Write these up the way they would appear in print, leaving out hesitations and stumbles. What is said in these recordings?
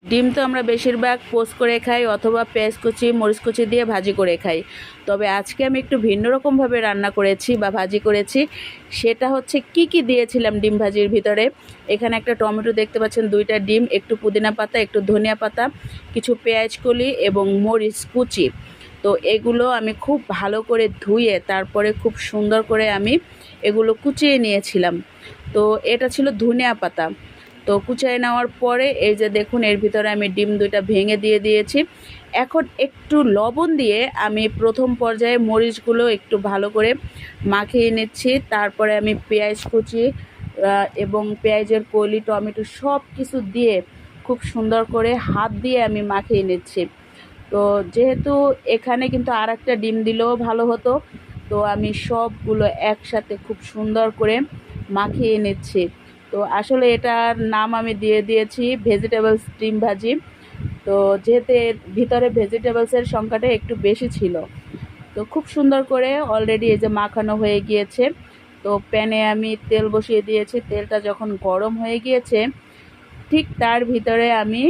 ডিম তো আমরা বেশিরভাগ পোস্ট করে খাই অথবা পেঁয়াজ কুচি মরিচ কুচি দিয়ে ভাজি করে খাই। তবে আজকে আমি একটু ভিন্ন রকমভাবে রান্না করেছি বা ভাজি করেছি। সেটা হচ্ছে কি দিয়েছিলাম ডিম ভাজির ভিতরে। এখানে একটা টমেটো দেখতে পাচ্ছেন, 2টা ডিম, একটু পুদিনা পাতা, একটু ধনিয়া পাতা, কিছু পেঁয়াজ কলি এবং মরিচ কুচি। তো এগুলো আমি খুব ভালো করে ধুয়ে তারপরে খুব সুন্দর করে আমি এগুলো কুচিয়ে নিয়েছিলাম। তো এটা ছিল ধনিয়া পাতা। তো কুচায় নেওয়ার পরে এই যে দেখুন, এর ভিতরে আমি ডিম 2টা ভেঙে দিয়ে দিয়েছি। এখন একটু লবণ দিয়ে আমি প্রথম পর্যায়ে মরিচগুলো একটু ভালো করে মাখিয়ে নিচ্ছি। তারপরে আমি পেঁয়াজ কুচি এবং পেঁয়াজের কলি, টমেটো সব কিছু দিয়ে খুব সুন্দর করে হাত দিয়ে আমি মাখিয়ে নিচ্ছি। তো যেহেতু এখানে কিন্তু আর একটা ডিম দিলেও ভালো হতো, তো আমি সবগুলো একসাথে খুব সুন্দর করে মাখিয়ে নিচ্ছি। তো আসলে এটার নাম আমি দিয়ে দিয়েছি ভেজিটেবলস ডিম ভাজি। তো যেহেতু এর ভিতরে ভেজিটেবলসের সংখ্যাটা একটু বেশি ছিল, তো খুব সুন্দর করে অলরেডি এই যে মাখানো হয়ে গিয়েছে। তো প্যানে আমি তেল বসিয়ে দিয়েছি। তেলটা যখন গরম হয়ে গিয়েছে, ঠিক তার ভিতরে আমি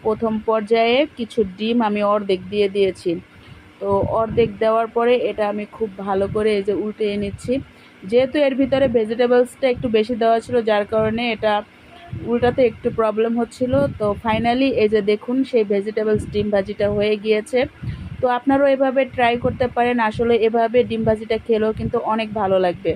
প্রথম পর্যায়ে কিছু ডিম আমি অর্ধেক দিয়ে দিয়েছি। তো অর্ধেক দেওয়ার পরে এটা আমি খুব ভালো করে এই যে উল্টিয়ে নিচ্ছি। যেহেতু এর ভিতরে ভেজিটেবলসটা একটু বেশি দেওয়া ছিল, যার কারণে এটা উল্টাতে একটু প্রবলেম হচ্ছিল। তো ফাইনালি এই যে দেখুন, সেই ভেজিটেবলস ডিম ভাজিটা হয়ে গিয়েছে। তো আপনারাও এভাবে ট্রাই করতে পারেন। আসলে এভাবে ডিম ভাজিটা খেলেও কিন্তু অনেক ভালো লাগবে।